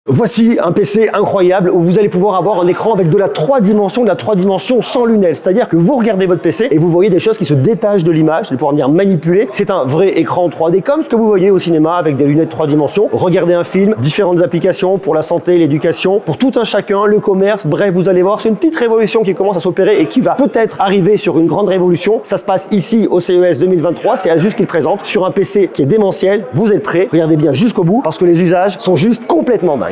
Voici un PC incroyable où vous allez pouvoir avoir un écran avec de la 3 dimensions, sans lunettes. C'est-à-dire que vous regardez votre PC et vous voyez des choses qui se détachent de l'image, vous allez pouvoir venir manipuler. C'est un vrai écran 3D comme ce que vous voyez au cinéma avec des lunettes 3 dimensions. Regardez un film, différentes applications pour la santé, l'éducation, pour tout un chacun, le commerce. Bref, vous allez voir, c'est une petite révolution qui commence à s'opérer et qui va peut-être arriver sur une grande révolution. Ça se passe ici au CES 2023, c'est Asus qui le présente sur un PC qui est démentiel. Vous êtes prêts? Regardez bien jusqu'au bout parce que les usages sont juste complètement dingues.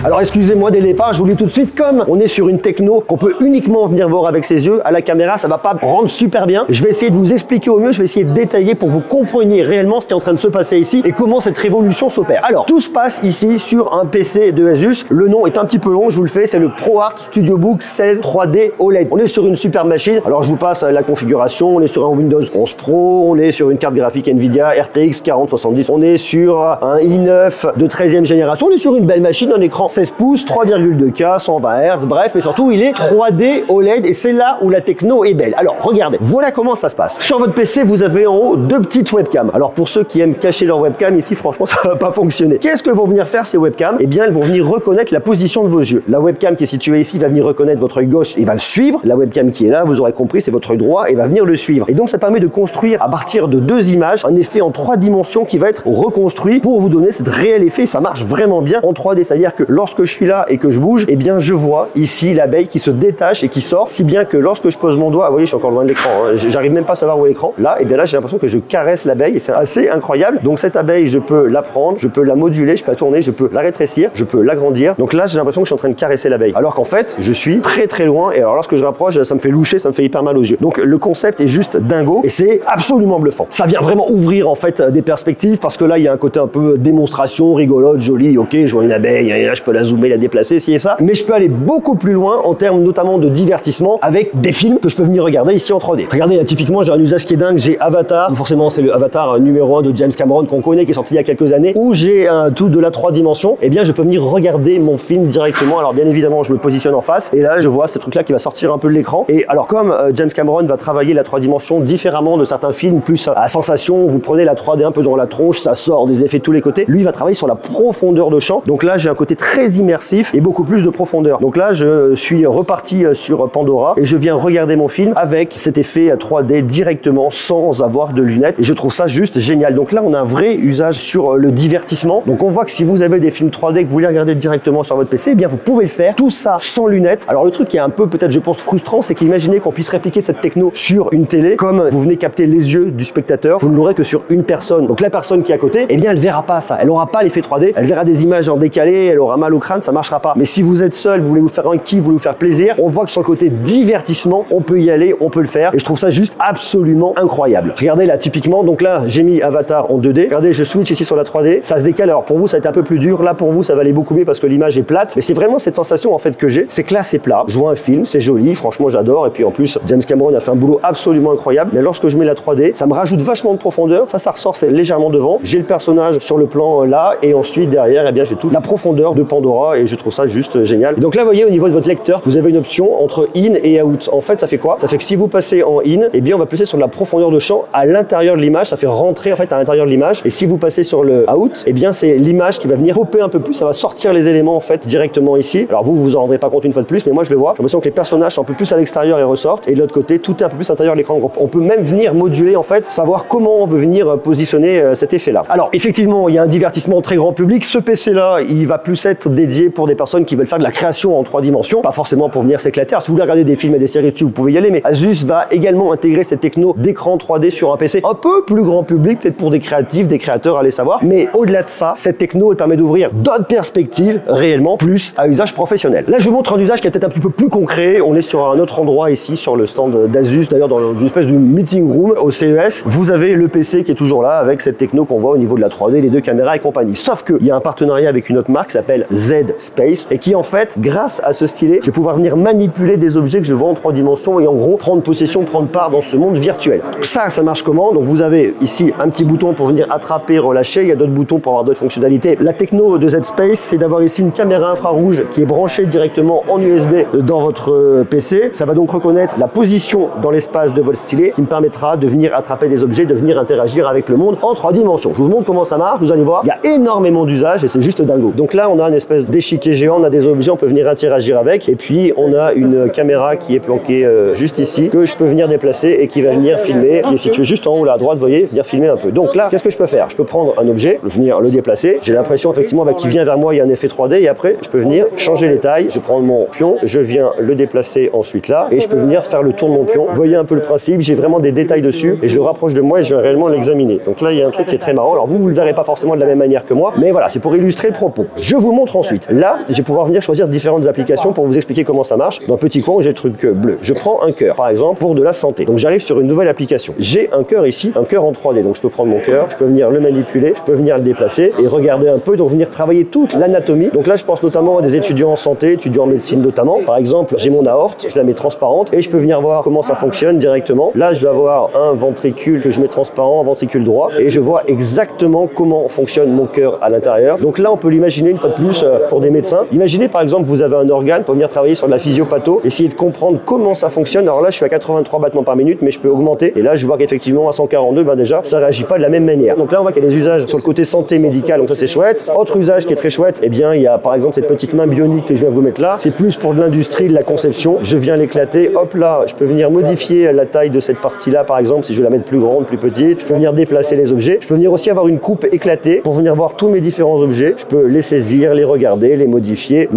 Alors excusez-moi dès le départ, je vous le dis tout de suite, comme on est sur une techno qu'on peut uniquement venir voir avec ses yeux, à la caméra ça va pas rendre super bien. Je vais essayer de vous expliquer au mieux, je vais essayer de détailler pour que vous compreniez réellement ce qui est en train de se passer ici et comment cette révolution s'opère. Alors tout se passe ici sur un PC de Asus, le nom est un petit peu long, je vous le fais, c'est le ProArt StudioBook 16 3D OLED. On est sur une super machine, alors je vous passe la configuration, on est sur un Windows 11 Pro, on est sur une carte graphique Nvidia RTX 4070, on est sur un i9 de 13e génération, on est sur une belle machine, un écran 16 pouces, 3,2K, 120 Hz, bref, mais surtout il est 3D OLED et c'est là où la techno est belle. Alors regardez, voilà comment ça se passe. Sur votre PC, vous avez en haut 2 petites webcams. Alors pour ceux qui aiment cacher leur webcam, ici franchement ça va pas fonctionner. Qu'est-ce que vont venir faire ces webcams? Eh bien elles vont venir reconnaître la position de vos yeux. La webcam qui est située ici va venir reconnaître votre œil gauche et va le suivre. La webcam qui est là, vous aurez compris, c'est votre œil droit et va venir le suivre. Et donc ça permet de construire à partir de 2 images un effet en 3 dimensions qui va être reconstruit pour vous donner cet réel effet. Ça marche vraiment bien en 3D, c'est-à-dire que lorsque je suis là et que je bouge, eh bien je vois ici l'abeille qui se détache et qui sort, si bien que lorsque je pose mon doigt, vous voyez, je suis encore loin de l'écran, hein, j'arrive même pas à savoir où est l'écran. Là, et bien là, j'ai l'impression que je caresse l'abeille et c'est assez incroyable. Donc cette abeille, je peux la prendre, je peux la moduler, je peux la tourner, je peux la rétrécir, je peux l'agrandir. Donc là, j'ai l'impression que je suis en train de caresser l'abeille. Alors qu'en fait, je suis très très loin et alors lorsque je rapproche, ça me fait loucher, ça me fait hyper mal aux yeux. Donc le concept est juste dingo et c'est absolument bluffant. Ça vient vraiment ouvrir en fait des perspectives parce que là, il y a un côté un peu démonstration, rigolote, jolie. Ok, je vois une abeille, et là, je peux la zoomer, la déplacer, si et ça. Mais je peux aller beaucoup plus loin en termes notamment de divertissement avec des films que je peux venir regarder ici en 3D. Regardez là, typiquement, j'ai un usage qui est dingue, j'ai Avatar, forcément c'est le Avatar numéro 1 de James Cameron qu'on connaît, qui est sorti il y a quelques années, où j'ai un tout de la 3 dimensions, et bien je peux venir regarder mon film directement. Alors bien évidemment, je me positionne en face, et là je vois ce truc là qui va sortir un peu de l'écran. Et alors comme James Cameron va travailler la 3 dimensions différemment de certains films, plus à sensation, vous prenez la 3D un peu dans la tronche, ça sort des effets de tous les côtés, lui il va travailler sur la profondeur de champ. Donc là j'ai un côté très immersif et beaucoup plus de profondeur. Donc là, je suis reparti sur Pandora et je viens regarder mon film avec cet effet 3D directement sans avoir de lunettes et je trouve ça juste génial. Donc là, on a un vrai usage sur le divertissement. Donc on voit que si vous avez des films 3D que vous voulez regarder directement sur votre PC, eh bien vous pouvez le faire. Tout ça sans lunettes. Alors le truc qui est un peu peut-être je pense frustrant, c'est qu'imaginez qu'on puisse répliquer cette techno sur une télé comme vous venez capter les yeux du spectateur, vous ne l'aurez que sur une personne. Donc la personne qui est à côté, eh bien elle verra pas ça. Elle aura pas l'effet 3D. Elle verra des images en décalé, elle aura mal au crâne, ça marchera pas. Mais si vous êtes seul, vous voulez vous faire un kiff, vous voulez vous faire plaisir, on voit que sur le côté divertissement, on peut y aller, on peut le faire et je trouve ça juste absolument incroyable. Regardez là, typiquement, donc là, j'ai mis Avatar en 2D. Regardez, je switch ici sur la 3D, ça se décale. Alors pour vous, ça va être un peu plus dur. Là, pour vous, ça va aller beaucoup mieux parce que l'image est plate. Mais c'est vraiment cette sensation en fait que j'ai, c'est que là, c'est plat. Je vois un film, c'est joli, franchement, j'adore. Et puis en plus, James Cameron a fait un boulot absolument incroyable. Mais lorsque je mets la 3D, ça me rajoute vachement de profondeur. Ça ressort, c'est légèrement devant. J'ai le personnage sur le plan là et ensuite derrière, eh bien, j'ai toute la profondeur de Pandora et je trouve ça juste génial. Et donc là, vous voyez, au niveau de votre lecteur, vous avez une option entre in et out. En fait, ça fait quoi? Ça fait que si vous passez en in, eh bien, on va placer sur de la profondeur de champ à l'intérieur de l'image. Ça fait rentrer en fait à l'intérieur de l'image. Et si vous passez sur le out, eh bien, c'est l'image qui va venir popper un peu plus. Ça va sortir les éléments en fait directement ici. Alors vous, vous en rendrez pas compte une fois de plus, mais moi je le vois. J'ai l'impression que les personnages sont un peu plus à l'extérieur et ressortent. Et de l'autre côté, tout est un peu plus à l'intérieur de l'écran. On peut même venir moduler en fait, savoir comment on veut venir positionner cet effet-là. Alors effectivement, il y a un divertissement très grand public. Ce PC-là, il va plus être dédié pour des personnes qui veulent faire de la création en 3 dimensions, pas forcément pour venir s'éclater. Si vous voulez regarder des films et des séries dessus, vous pouvez y aller, mais Asus va également intégrer cette techno d'écran 3D sur un PC un peu plus grand public, peut-être pour des créatifs, des créateurs, allez savoir. Mais au-delà de ça, cette techno, elle permet d'ouvrir d'autres perspectives réellement plus à usage professionnel. Là, je vous montre un usage qui est peut-être un petit peu plus concret. On est sur un autre endroit ici, sur le stand d'Asus, d'ailleurs dans une espèce de meeting room au CES. Vous avez le PC qui est toujours là avec cette techno qu'on voit au niveau de la 3D, les 2 caméras et compagnie. Sauf qu'il y a un partenariat avec une autre marque qui s'appelle Z Space et qui en fait, grâce à ce stylet, je vais pouvoir venir manipuler des objets que je vois en 3 dimensions et en gros prendre possession, prendre part dans ce monde virtuel. Donc ça marche comment? Donc vous avez ici un petit bouton pour venir attraper, relâcher. Il y a d'autres boutons pour avoir d'autres fonctionnalités. La techno de Z Space, c'est d'avoir ici une caméra infrarouge qui est branchée directement en USB dans votre PC. Ça va donc reconnaître la position dans l'espace de votre stylet qui me permettra de venir attraper des objets, de venir interagir avec le monde en 3 dimensions. Je vous montre comment ça marche. Vous allez voir, il y a énormément d'usages et c'est juste dingo. Donc là, on a une espèce d'échiquier géant, on a des objets, on peut venir interagir avec et puis on a une caméra qui est planquée juste ici que je peux venir déplacer et qui va venir filmer, qui est située juste en haut là à droite, vous voyez, venir filmer un peu. Donc là, qu'est-ce que je peux faire? Je peux prendre un objet, venir le déplacer. J'ai l'impression effectivement qu'il vient vers moi, il y a un effet 3D et après, je peux venir changer les tailles. Je prends mon pion, je viens le déplacer ensuite là et je peux venir faire le tour de mon pion. Vous voyez un peu le principe, j'ai vraiment des détails dessus et je le rapproche de moi et je vais réellement l'examiner. Donc là, il y a un truc qui est très marrant. Alors vous le verrez pas forcément de la même manière que moi, mais voilà, c'est pour illustrer le propos. Je vous montre ensuite. Là, je vais pouvoir venir choisir différentes applications pour vous expliquer comment ça marche. Dans le petit coin, j'ai le truc bleu. Je prends un cœur, par exemple, pour de la santé. Donc j'arrive sur une nouvelle application. J'ai un cœur ici, un cœur en 3D. Donc je peux prendre mon cœur, je peux venir le manipuler, je peux venir le déplacer et regarder un peu, donc venir travailler toute l'anatomie. Donc là, je pense notamment à des étudiants en santé, étudiants en médecine notamment. Par exemple, j'ai mon aorte, je la mets transparente et je peux venir voir comment ça fonctionne directement. Là, je vais avoir un ventricule que je mets transparent, un ventricule droit et je vois exactement comment fonctionne mon cœur à l'intérieur. Donc là, on peut l'imaginer une fois de plus pour des médecins. Imaginez par exemple, vous avez un organe pour venir travailler sur de la physiopatho, essayer de comprendre comment ça fonctionne. Alors là, je suis à 83 battements par minute, mais je peux augmenter. Et là, je vois qu'effectivement, à 142, ben déjà, ça réagit pas de la même manière. Donc là, on voit qu'il y a des usages sur le côté santé médicale, donc ça c'est chouette. Autre usage qui est très chouette, eh bien, il y a par exemple cette petite main bionique que je viens vous mettre là. C'est plus pour de l'industrie, de la conception. Je viens l'éclater. Hop là, je peux venir modifier la taille de cette partie-là, par exemple, si je veux la mettre plus grande, plus petite. Je peux venir déplacer les objets. Je peux venir aussi avoir une coupe éclatée pour venir voir tous mes différents objets. Je peux les saisir, les regarder, les modifier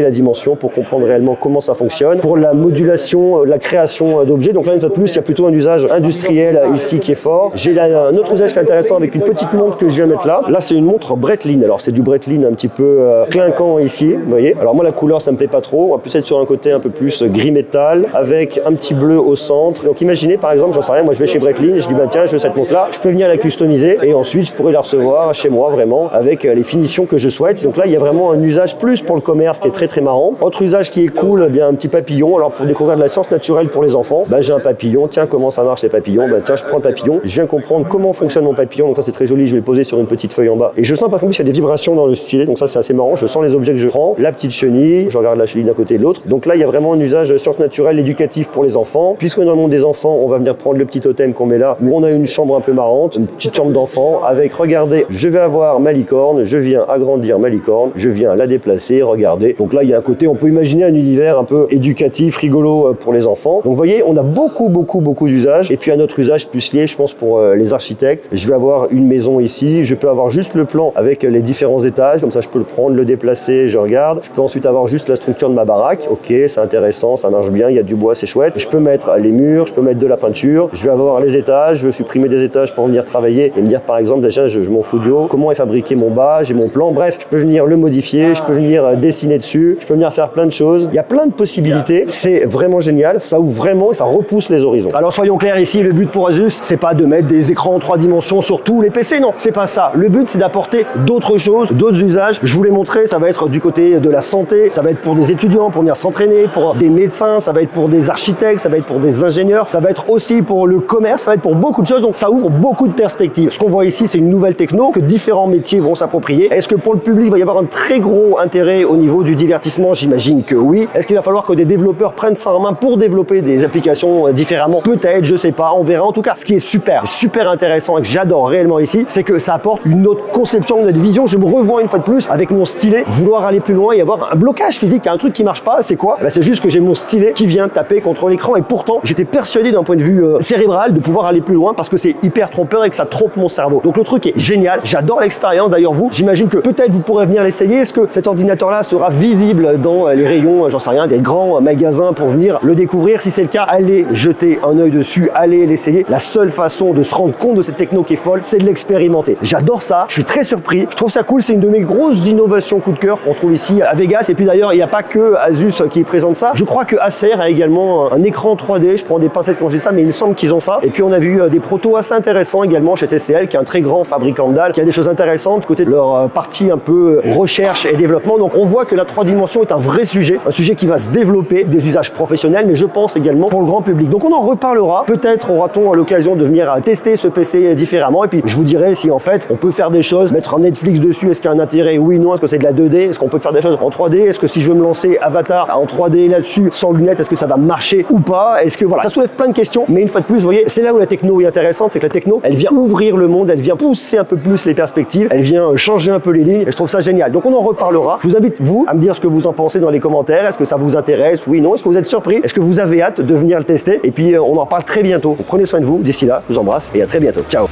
la dimension pour comprendre réellement comment ça fonctionne. Pour la modulation, la création d'objets. Donc là, une fois de plus, il y a plutôt un usage industriel ici qui est fort. J'ai là un autre usage qui est intéressant avec une petite montre que je viens mettre là. Là, c'est une montre Breitling. Alors, c'est du Breitling un petit peu clinquant ici, vous voyez. Alors moi, la couleur, ça me plaît pas trop. On va plus être sur un côté un peu plus gris métal avec un petit bleu au centre. Donc, imaginez, par exemple, j'en sais rien, moi, je vais chez Breitling et je dis, bah tiens, je veux cette montre-là. Je peux venir la customiser et ensuite, je pourrais la recevoir chez moi vraiment avec les finitions que je souhaite. Donc là, il y a vraiment un usage plus pour le commerce qui est très très marrant. Autre usage qui est cool, eh bien un petit papillon. Alors pour découvrir de la science naturelle pour les enfants, bah, j'ai un papillon. Tiens, comment ça marche les papillons? Bah, tiens, je prends un papillon. Je viens comprendre comment fonctionne mon papillon. Donc ça c'est très joli. Je vais le poser sur une petite feuille en bas. Et je sens par contre qu'il y a des vibrations dans le stylet. Donc ça c'est assez marrant. Je sens les objets que je prends. La petite chenille. Je regarde la chenille d'un côté et de l'autre. Donc là il y a vraiment un usage science naturelle éducatif pour les enfants. Puisque dans le monde des enfants, on va venir prendre le petit totem qu'on met là, où on a une chambre un peu marrante, une petite chambre d'enfant avec, regardez, je vais avoir ma licorne. Je viens agrandir ma licorne. Je viens la déplacer, regarder. Donc là il y a un côté, on peut imaginer un univers un peu éducatif, rigolo pour les enfants. Donc vous voyez, on a beaucoup d'usages. Et puis un autre usage plus lié, je pense, pour les architectes. Je vais avoir une maison ici, je peux avoir juste le plan avec les différents étages, comme ça je peux le prendre, le déplacer, je regarde. Je peux ensuite avoir juste la structure de ma baraque. Ok, c'est intéressant, ça marche bien, il y a du bois, c'est chouette. Je peux mettre les murs, je peux mettre de la peinture. Je vais avoir les étages, je veux supprimer des étages pour venir travailler et me dire par exemple, déjà je m'en fous du haut, comment est fabriqué mon bas, j'ai mon plan. Bref, je peux venir le modifier, je peux venir dessiner dessus, je peux venir faire plein de choses. Il y a plein de possibilités, c'est vraiment génial, ça ouvre vraiment et ça repousse les horizons. Alors soyons clairs ici, le but pour Asus, c'est pas de mettre des écrans en 3 dimensions sur tous les PC, non, c'est pas ça. Le but c'est d'apporter d'autres choses, d'autres usages. Je vous l'ai montré, ça va être du côté de la santé, ça va être pour des étudiants, pour venir s'entraîner, pour des médecins, ça va être pour des architectes, ça va être pour des ingénieurs, ça va être aussi pour le commerce, ça va être pour beaucoup de choses, donc ça ouvre beaucoup de perspectives. Ce qu'on voit ici, c'est une nouvelle techno que différents métiers vont s'approprier. Est-ce que pour le public, il va y avoir un très gros intérêt au niveau du divertissement? J'imagine que oui. Est-ce qu'il va falloir que des développeurs prennent ça en main pour développer des applications différemment? Peut-être, je sais pas, on verra. En tout cas, ce qui est super intéressant et que j'adore réellement ici, c'est que ça apporte une autre conception, une autre vision. Je me revois une fois de plus avec mon stylet, vouloir aller plus loin et avoir un blocage physique. Il y a un truc qui marche pas, c'est quoi? C'est juste que j'ai mon stylet qui vient taper contre l'écran et pourtant, j'étais persuadé d'un point de vue cérébral de pouvoir aller plus loin parce que c'est hyper trompeur et que ça trompe mon cerveau. Donc le truc est génial, j'adore l'expérience. D'ailleurs vous, j'imagine que peut-être vous pourrez venir l'essayer. Est-ce que cet ordinateur-là sera visible dans les rayons, j'en sais rien, des grands magasins pour venir le découvrir? Si c'est le cas, allez jeter un œil dessus, allez l'essayer. La seule façon de se rendre compte de cette techno qui est folle, c'est de l'expérimenter. J'adore ça, je suis très surpris, je trouve ça cool, c'est une de mes grosses innovations coup de cœur qu'on trouve ici à Vegas. Et puis d'ailleurs, il n'y a pas que Asus qui présente ça. Je crois que Acer a également un écran 3D, je prends des pincettes quand je dis ça, mais il me semble qu'ils ont ça. Et puis on a vu des protos assez intéressants également chez TCL, qui est un très grand fabricant de dalles, qui a des choses intéressantes côté de leur partie un peu recherche recherche et développement. Donc on voit que la 3 dimensions est un vrai sujet, un sujet qui va se développer, des usages professionnels, mais je pense également pour le grand public. Donc on en reparlera. Peut-être aura-t-on l'occasion de venir tester ce PC différemment. Et puis je vous dirai si en fait on peut faire des choses, mettre un Netflix dessus, est-ce qu'il y a un intérêt? Oui, non. Est-ce que c'est de la 2D? Est-ce qu'on peut faire des choses en 3D? Est-ce que si je veux me lancer Avatar en 3D là-dessus, sans lunettes, est-ce que ça va marcher ou pas? Est-ce que voilà, ça soulève plein de questions. Mais une fois de plus, vous voyez, c'est là où la techno est intéressante, c'est que la techno, elle vient ouvrir le monde, elle vient pousser un peu plus les perspectives, elle vient changer un peu les lignes. Et je trouve ça génial. Donc on en reparlera. Je vous invite, vous, à me dire ce que vous en pensez dans les commentaires. Est-ce que ça vous intéresse? Oui, non. Est-ce que vous êtes surpris? Est-ce que vous avez hâte de venir le tester? Et puis on en reparle très bientôt. Donc, prenez soin de vous. D'ici là, je vous embrasse et à très bientôt. Ciao.